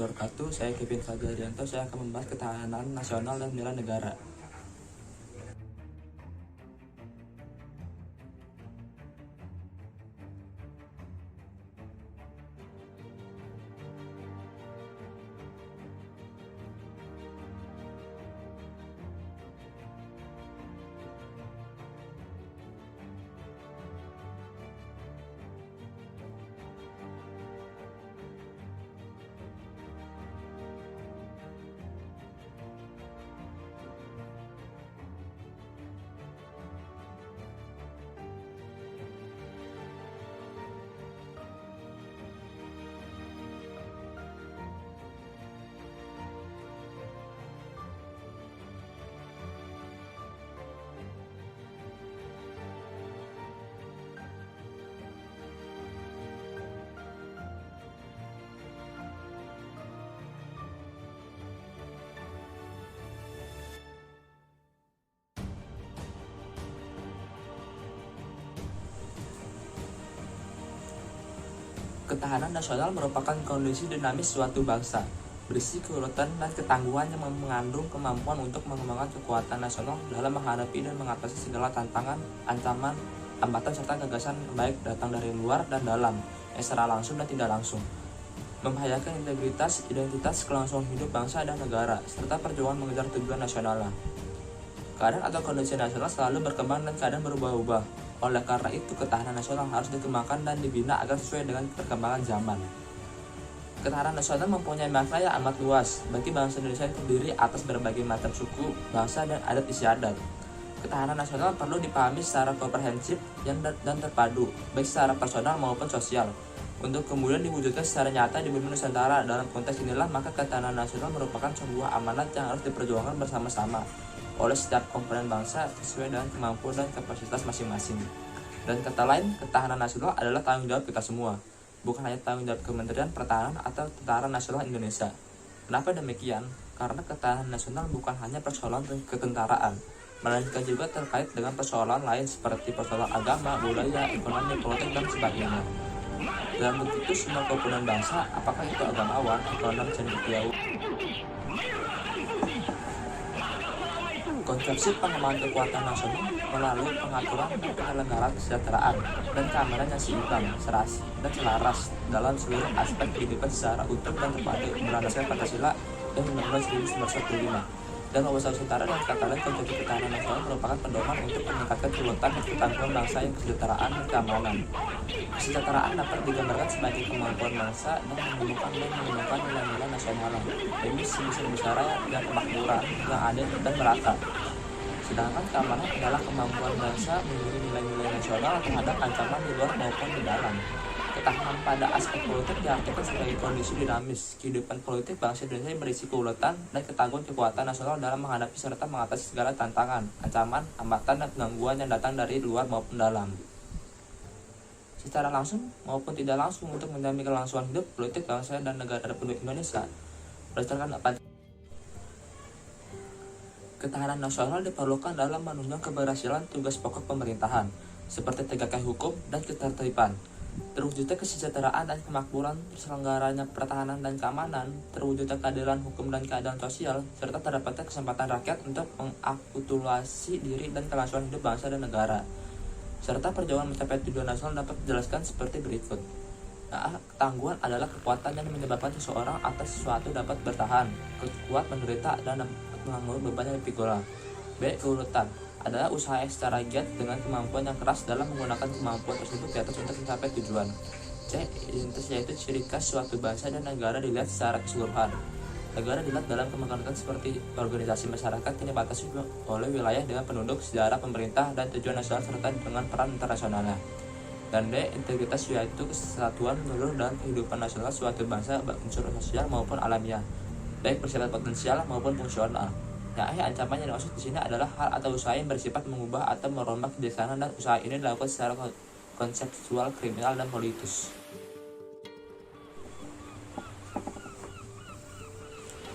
wabarakatuh. Saya Kevin Fagarianto. Saya akan membahas ketahanan nasional dan bela negara. Ketahanan nasional merupakan kondisi dinamis suatu bangsa, berisi keuletan dan ketangguhan yang mengandung kemampuan untuk mengembangkan kekuatan nasional dalam menghadapi dan mengatasi segala tantangan, ancaman, hambatan serta gagasan baik datang dari luar dan dalam, yang secara langsung dan tidak langsung, membahayakan integritas, identitas, kelangsungan hidup bangsa dan negara, serta perjuangan mengejar tujuan nasional. Keadaan atau kondisi nasional selalu berkembang dan kadang berubah-ubah. Oleh karena itu, ketahanan nasional harus dikembangkan dan dibina agar sesuai dengan perkembangan zaman. Ketahanan nasional mempunyai makna yang amat luas bagi bangsa Indonesia yang terdiri atas berbagai macam suku, bangsa, dan adat istiadat. Ketahanan nasional perlu dipahami secara komprehensif dan terpadu, baik secara personal maupun sosial, untuk kemudian diwujudkan secara nyata di bumi Nusantara. Dalam konteks inilah, maka ketahanan nasional merupakan sebuah amanat yang harus diperjuangkan bersama-sama oleh setiap komponen bangsa sesuai dengan kemampuan dan kapasitas masing-masing. Dan kata lain, ketahanan nasional adalah tanggung jawab kita semua, bukan hanya tanggung jawab Kementerian Pertahanan atau Tentara Nasional Indonesia. Kenapa demikian? Karena ketahanan nasional bukan hanya persoalan ketentaraan, melainkan juga terkait dengan persoalan lain seperti persoalan agama, budaya, ekonomi, politik, dan sebagainya. Dalam bentuk itu, semua komponen bangsa, apakah itu agamawan, ekonom, cendekiawan, konsepsi pengembangan kekuatan nasional melalui pengaturan dan penyelenggaraan kesejahteraan dan keamanan yang seimbang, serasi, dan selaras dalam seluruh aspek kehidupan secara utuh dan terpadu berdasarkan Pancasila dan Undang-Undang 1945. Dan Wawasan Nusantara dan kata lain, konsepsi ketahanan nasional merupakan pedoman untuk meningkatkan keutuhan dan ketangguhan bangsa yang kesejahteraan dan keamanan. Kesejahteraan dapat digambarkan sebagai kemampuan bangsa dan menemukan nilai-nilai nasional demi sebesar dan kemakmuran yang adil dan merata. Sedangkan keamanan adalah kemampuan bangsa melindungi nilai-nilai nasional terhadap ancaman di luar maupun di dalam. Ketahanan pada aspek politik diartikan sebagai kondisi dinamis kehidupan politik bangsa Indonesia yang berisi keuletan dan ketangguhan kekuatan nasional dalam menghadapi serta mengatasi segala tantangan, ancaman, hambatan, dan gangguan yang datang dari luar maupun dalam, secara langsung maupun tidak langsung, untuk menjamin kelangsungan hidup politik bangsa dan negara Republik Indonesia berdasarkan ketahanan nasional diperlukan dalam menunjang keberhasilan tugas pokok pemerintahan seperti tegaknya hukum dan ketertiban, terwujudnya kesejahteraan dan kemakmuran, terselenggaranya pertahanan dan keamanan, terwujudnya keadilan hukum dan keadilan sosial, serta terdapatnya kesempatan rakyat untuk mengakulturasi diri dan kelangsungan hidup bangsa dan negara, serta perjuangan mencapai tujuan nasional dapat dijelaskan seperti berikut. Ketangguhan adalah kekuatan yang menyebabkan seseorang atau sesuatu dapat bertahan, kuat menderita, dan menganggur beban yang dipikul. B. Keuletan adalah usaha yang secara giat dengan kemampuan yang keras dalam menggunakan kemampuan tersebut di atas untuk mencapai tujuan. C. Identitas yaitu ciri khas suatu bangsa dan negara dilihat secara keseluruhan. Negara dilihat dalam kemungkinan seperti organisasi masyarakat yang dibatasi oleh wilayah dengan penduduk, sejarah, pemerintah, dan tujuan nasional serta dengan peran internasionalnya. Dan D. Integritas yaitu kesatuan menyeluruh dalam kehidupan nasional suatu bangsa unsur sosial maupun alamiah, baik bersifat potensial maupun fungsional. Yang ancaman yang dimaksud di sini adalah hal atau usaha yang bersifat mengubah atau merombak kebiasaan, dan usaha ini dilakukan secara konseptual, kriminal, dan politis.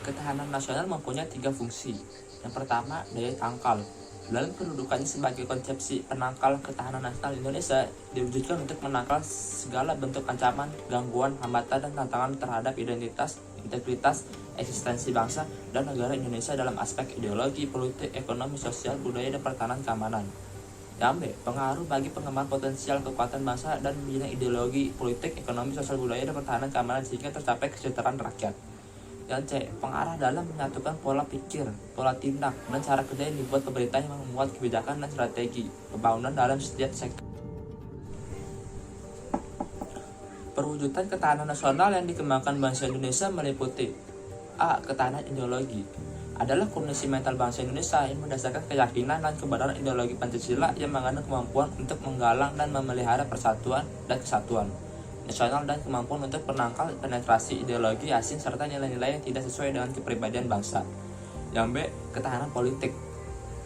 Ketahanan nasional mempunyai 3 fungsi. Yang pertama, daya tangkal. Dalam kedudukannya sebagai konsepsi penangkal, ketahanan nasional Indonesia diwujudkan untuk menangkal segala bentuk ancaman, gangguan, hambatan, dan tantangan terhadap identitas, integritas, eksistensi bangsa dan negara Indonesia dalam aspek ideologi, politik, ekonomi, sosial, budaya, dan pertahanan keamanan. Yang B. Pengaruh bagi pengembangan potensial kekuatan bangsa dan bidang ideologi, politik, ekonomi, sosial, budaya, dan pertahanan keamanan sehingga tercapai kesejahteraan rakyat. Yang C. Pengarah dalam menyatukan pola pikir, pola tindak, dan cara kerja yang dibuat pemerintah yang membuat kebijakan dan strategi pembangunan dalam setiap sektor. Perwujudan ketahanan nasional yang dikembangkan bangsa Indonesia meliputi A. Ketahanan ideologi adalah kondisi mental bangsa Indonesia yang berdasarkan keyakinan dan kebenaran ideologi Pancasila yang mengandung kemampuan untuk menggalang dan memelihara persatuan dan kesatuan nasional dan kemampuan untuk menangkal penetrasi ideologi asing serta nilai-nilai yang tidak sesuai dengan kepribadian bangsa. Yang B. Ketahanan politik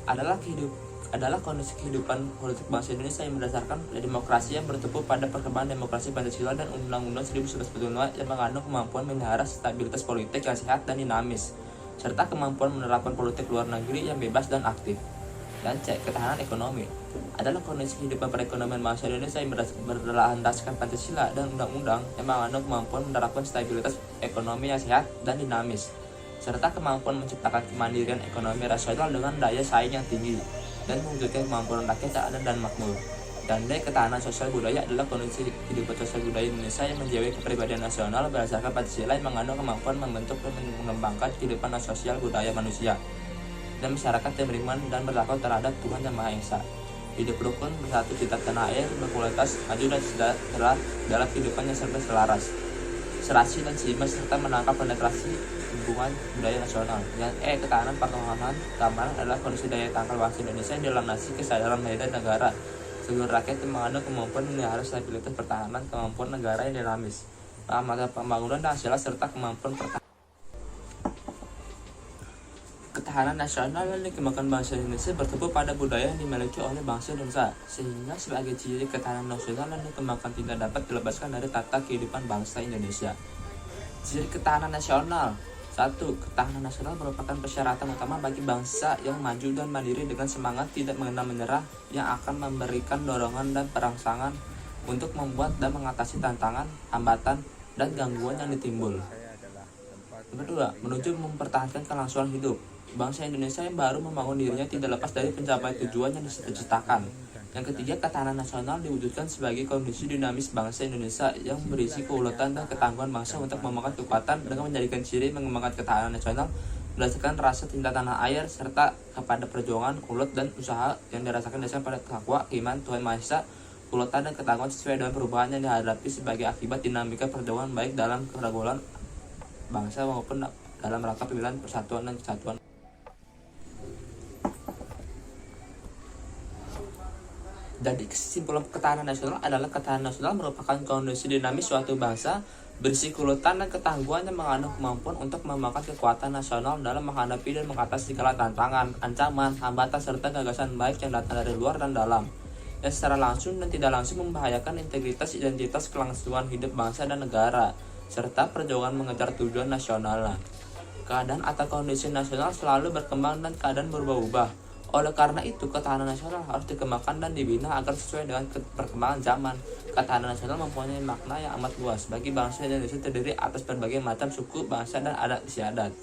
adalah kondisi kehidupan politik bangsa Indonesia yang berdasarkan demokrasi yang bertumpu pada perkembangan demokrasi Pancasila dan Undang-Undang 1945 yang mengandung kemampuan memelihara stabilitas politik yang sehat dan dinamis, serta kemampuan menerapkan politik luar negeri yang bebas dan aktif. Dan C. Ketahanan ekonomi adalah kondisi kehidupan perekonomian bangsa Indonesia yang berlandaskan Pancasila dan Undang-Undang yang mengandung kemampuan menerapkan stabilitas ekonomi yang sehat dan dinamis, serta kemampuan menciptakan kemandirian ekonomi rasional dengan daya saing yang tinggi dan mewujudkan kemampuan rakyat yang adil dan makmur. Dan D. Ketahanan sosial budaya adalah kondisi kehidupan sosial budaya Indonesia yang menjiwai kepribadian nasional berdasarkan Pancasila yang mengandung kemampuan membentuk dan mengembangkan kehidupan sosial budaya manusia dan masyarakat yang beriman dan bertakwa terhadap Tuhan Yang Maha Esa. Hidup rukun, bersatu di tanah air, berkualitas, maju dan sejahtera dalam kehidupan yang serba serasi dan seimbang serta menangkap penetrasi hubungan budaya nasional. Yang E. Ketahanan pertahanan keamanan adalah kondisi daya tangkal bangsa Indonesia yang dilandasi kesadaran bela negara seluruh rakyat yang mengandung kemampuan memelihara stabilitas pertahanan, kemampuan negara yang dinamis, pengamatan pembangunan dan hasil serta kemampuan pertahanan. Ketahanan nasional yang dikembangkan bangsa Indonesia bertumpu pada budaya yang dimiliki oleh bangsa Indonesia, sehingga sebagai ciri ketahanan nasional yang dikembangkan tidak dapat dilepaskan dari tata kehidupan bangsa Indonesia. Ciri ketahanan nasional. 1. Ketahanan nasional merupakan persyaratan utama bagi bangsa yang maju dan mandiri dengan semangat tidak mengenal menyerah yang akan memberikan dorongan dan perangsangan untuk membuat dan mengatasi tantangan, hambatan, dan gangguan yang ditimbul. Yang kedua, menuju mempertahankan kelangsungan hidup. Bangsa Indonesia yang baru membangun dirinya tidak lepas dari pencapaian tujuan yang diciptakan. Yang ketiga, ketahanan nasional diwujudkan sebagai kondisi dinamis bangsa Indonesia yang berisi keuletan dan ketangguhan bangsa untuk membangun kekuatan dengan menjadikan ciri mengembangkan ketahanan nasional berdasarkan rasa cinta tanah air serta kepada perjuangan, ulet dan usaha yang dirasakan dasar pada takwa, iman Tuhan Maha Esa. Keuletan dan ketangguhan sesuai dengan perubahan yang dihadapi sebagai akibat dinamika perjuangan baik dalam keragaman bangsa maupun dalam rangka pemilihan persatuan dan kesatuan. Jadi kesimpulan ketahanan nasional adalah ketahanan nasional merupakan kondisi dinamis suatu bangsa berisi keuletan dan ketangguhan yang mengandung kemampuan untuk mengembangkan kekuatan nasional dalam menghadapi dan mengatasi segala tantangan, ancaman, hambatan serta gagasan baik yang datang dari luar dan dalam, yang secara langsung dan tidak langsung membahayakan integritas, identitas, kelangsungan hidup bangsa dan negara, serta perjuangan mengejar tujuan nasional. Keadaan atau kondisi nasional selalu berkembang dan keadaan berubah-ubah. Oleh karena itu, ketahanan nasional harus dikembangkan dan dibina agar sesuai dengan perkembangan zaman. Ketahanan nasional mempunyai makna yang amat luas bagi bangsa Indonesia terdiri atas berbagai macam suku, bangsa, dan adat istiadat.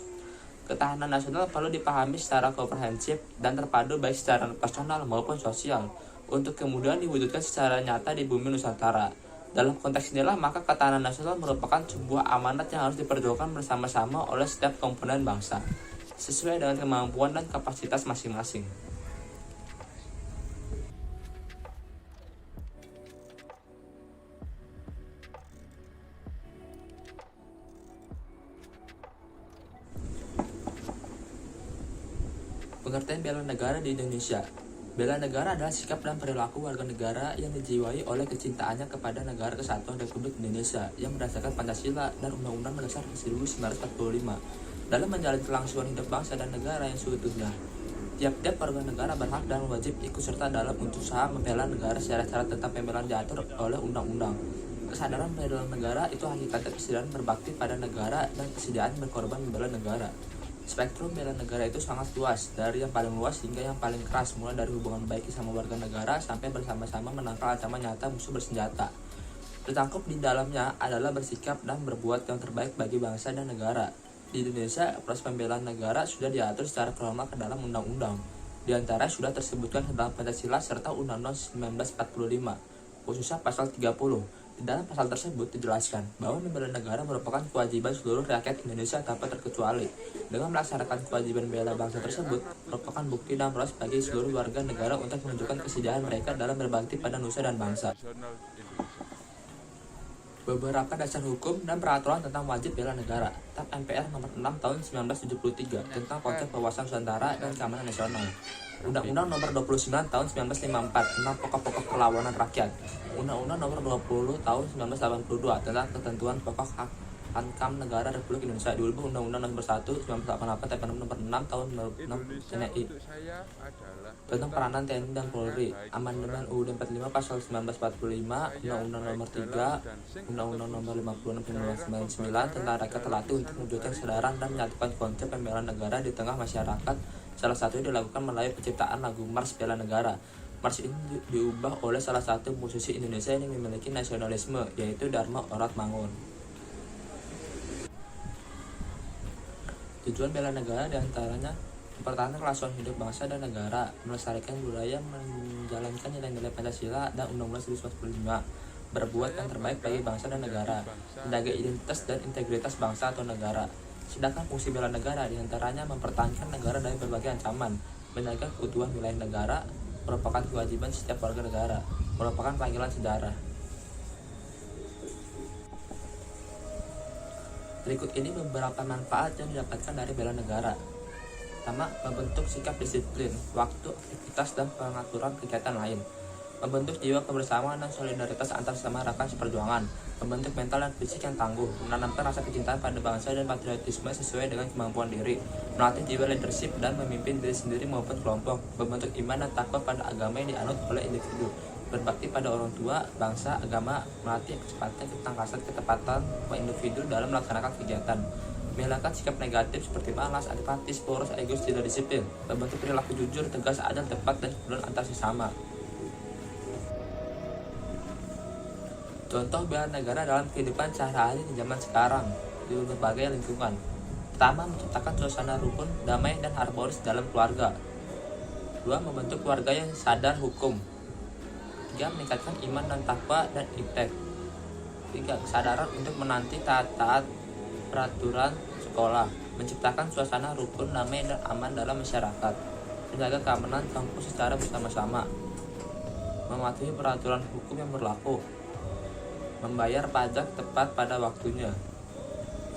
Ketahanan nasional perlu dipahami secara komprehensif dan terpadu baik secara personal maupun sosial untuk kemudian diwujudkan secara nyata di bumi Nusantara. Dalam konteks inilah maka ketahanan nasional merupakan sebuah amanat yang harus diperjuangkan bersama-sama oleh setiap komponen bangsa sesuai dengan kemampuan dan kapasitas masing-masing. Pengertian bela negara di Indonesia. Bela negara adalah sikap dan perilaku warga negara yang dijiwai oleh kecintaannya kepada negara kesatuan Republik Indonesia yang berdasarkan Pancasila dan Undang-Undang Dasar 1945. Dalam menjalani kelangsungan hidup bangsa dan negara yang seutuhnya, tiap-tiap warga negara berhak dan wajib ikut serta dalam usaha membela negara. Syarat-syarat tentang pembelaan diatur oleh undang-undang. Kesadaran membela negara itu hakikatnya kesadaran berbakti pada negara dan kesediaan berkorban membela negara. Spektrum bela negara itu sangat luas, dari yang paling luas hingga yang paling keras, mulai dari hubungan baik sama warga negara sampai bersama-sama menangkal ancaman nyata musuh bersenjata. Tercakup di dalamnya adalah bersikap dan berbuat yang terbaik bagi bangsa dan negara. Di Indonesia, proses pembelaan negara sudah diatur secara formal ke dalam undang-undang. Di antara sudah tersebutkan dalam Pancasila serta Undang-Undang 1945, khususnya pasal 30. Di dalam pasal tersebut dijelaskan bahwa membela negara merupakan kewajiban seluruh rakyat Indonesia tanpa terkecuali. Dengan melaksanakan kewajiban bela bangsa tersebut merupakan bukti dan proses bagi seluruh warga negara untuk menunjukkan kesediaan mereka dalam berbakti pada nusa dan bangsa. Beberapa dasar hukum dan peraturan tentang wajib bela negara. TAP MPR nomor 6 tahun 1973 tentang konsep wawasan Nusantara dan keamanan nasional. Undang-Undang nomor 29 tahun 1954 tentang pokok-pokok perlawanan rakyat. Undang-Undang nomor 20 tahun 1982 tentang ketentuan pokok hak Hankam Negara Republik Indonesia. Diubah Undang-Undang nomor 1 1988 nomor 6 tahun 6 TNI tentang peranan TNI dan Polri. Amandemen UUD 45 pasal 1945, Undang-Undang nomor 3, Undang-Undang nomor 56 1999 tentang rakyat terlatih untuk mewujudkan kesadaran dan menyatukan konsep pembelaan negara di tengah masyarakat. Salah satunya dilakukan melalui penciptaan lagu Mars Bela Negara. Mars ini diubah oleh salah satu musisi Indonesia yang memiliki nasionalisme, yaitu Dharma Oratmangun. Tujuan bela negara diantaranya mempertahankan kelangsungan hidup bangsa dan negara, melestarikan budaya, menjalankan nilai-nilai Pancasila dan Undang-Undang 1945, berbuat yang terbaik bagi bangsa dan negara, menjaga identitas dan integritas bangsa atau negara. Sedangkan fungsi bela negara diantaranya mempertahankan negara dari berbagai ancaman, menjaga keutuhan wilayah negara, merupakan kewajiban setiap warga negara, merupakan panggilan sejarah. Berikut ini beberapa manfaat yang didapatkan dari bela negara. Pertama, membentuk sikap disiplin, waktu, aktivitas, dan pengaturan kegiatan lain. Membentuk jiwa kebersamaan dan solidaritas antar sesama rekan seperjuangan. Membentuk mental dan fisik yang tangguh. Menanamkan rasa kecintaan pada bangsa dan patriotisme sesuai dengan kemampuan diri. Melatih jiwa leadership dan memimpin diri sendiri maupun kelompok. Membentuk iman dan takwa pada agama yang dianut oleh individu. Berbakti pada orang tua, bangsa, agama. Melatih kecepatan, ketangkasan, ketepatan individu dalam melaksanakan kegiatan. Menghilangkan sikap negatif seperti malas, apatis, poros, egois, tidak disiplin. Membentuk perilaku jujur, tegas, adil, tepat, dan kepedulian antar sesama. Contoh bela negara dalam kehidupan sehari-hari di zaman sekarang di berbagai lingkungan. Pertama, menciptakan suasana rukun, damai, dan harmonis dalam keluarga. Dua, membentuk keluarga yang sadar hukum. Tiga, meningkatkan iman dan takwa dan iptek. Tiga, kesadaran untuk menanti taat peraturan sekolah. Menciptakan suasana rukun, damai, dan aman dalam masyarakat. Menjaga keamanan kampus secara bersama-sama. Mematuhi peraturan hukum yang berlaku. Membayar pajak tepat pada waktunya.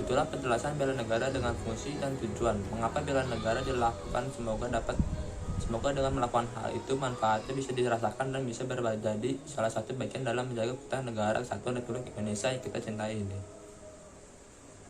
Itulah penjelasan bela negara dengan fungsi dan tujuan. Mengapa bela negara dilakukan? Semoga dengan melakukan hal itu manfaatnya bisa dirasakan dan bisa menjadi salah satu bagian dalam menjaga keutuhan negara kesatuan Republik Indonesia yang kita cintai ini.